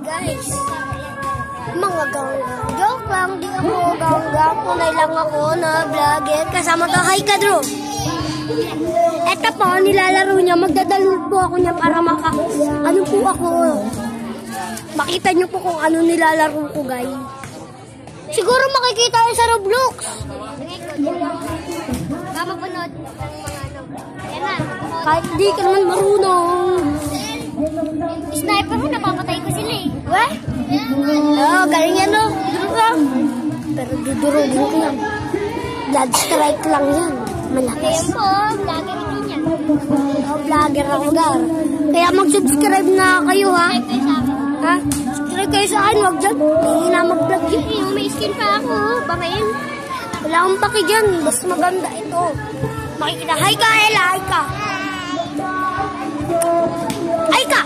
Guys, mga ganggang joke lang, di ako ganggang, tunay lang ako na vlogger, kasama to, hi Kadro. Eto po, nilalaro niya, magdadalul po ako niya para ano po ako, makita niyo po kung ano nilalaro ko guys. Siguro makikita yun sa Roblox. Mapapanood ng mga ano. Yan na. Kahit di ka naman marunong. Sniper mo, napapatay ko sila eh. What? Oo, galing yan o. Duro ka. Pero dudurugin ko yan. Blood strike lang yan. Malakas. Ayan po, vlogger din yan. Oo, vlogger ako gar. Kaya mag-subscribe na kayo ha. Ha? Subscribe kayo sa akin, wag dyan. Hindi na mag-vlog yun. May skin pa ako, bangin. Wala akong paki dyan, basta maganda ito. Makikita, hi ka Ella, hi ka. Hi ka!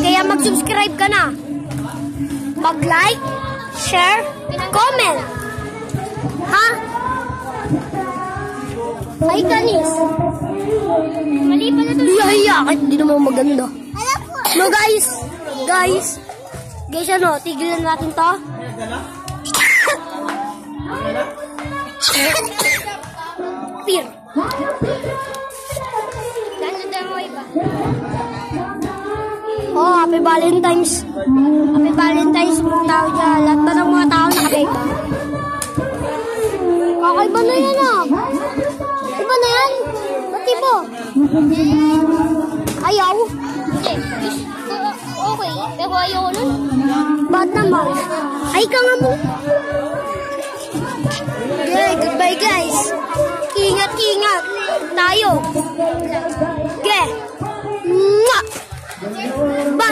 Kaya mag-subscribe ka na. Mag-like, share, comment. Ha? Hi ka, Nis. Mali pa na ito. Hiya-hiya, kahit di naman maganda. No guys, ano, tigilan natin to. Peer. Oh, happy Valentine's. Happy Valentine's mga tao dyan. Lahat ba ng mga tao nakabeka? Kakaiba na yan ah. Iba na yan? Ba't iba? Ayaw? Okay, pero ayaw nun. Ba't naman? Ay ka nga mo. Okay, goodbye guys. Ingat-ingat tayo. Okay. Bye.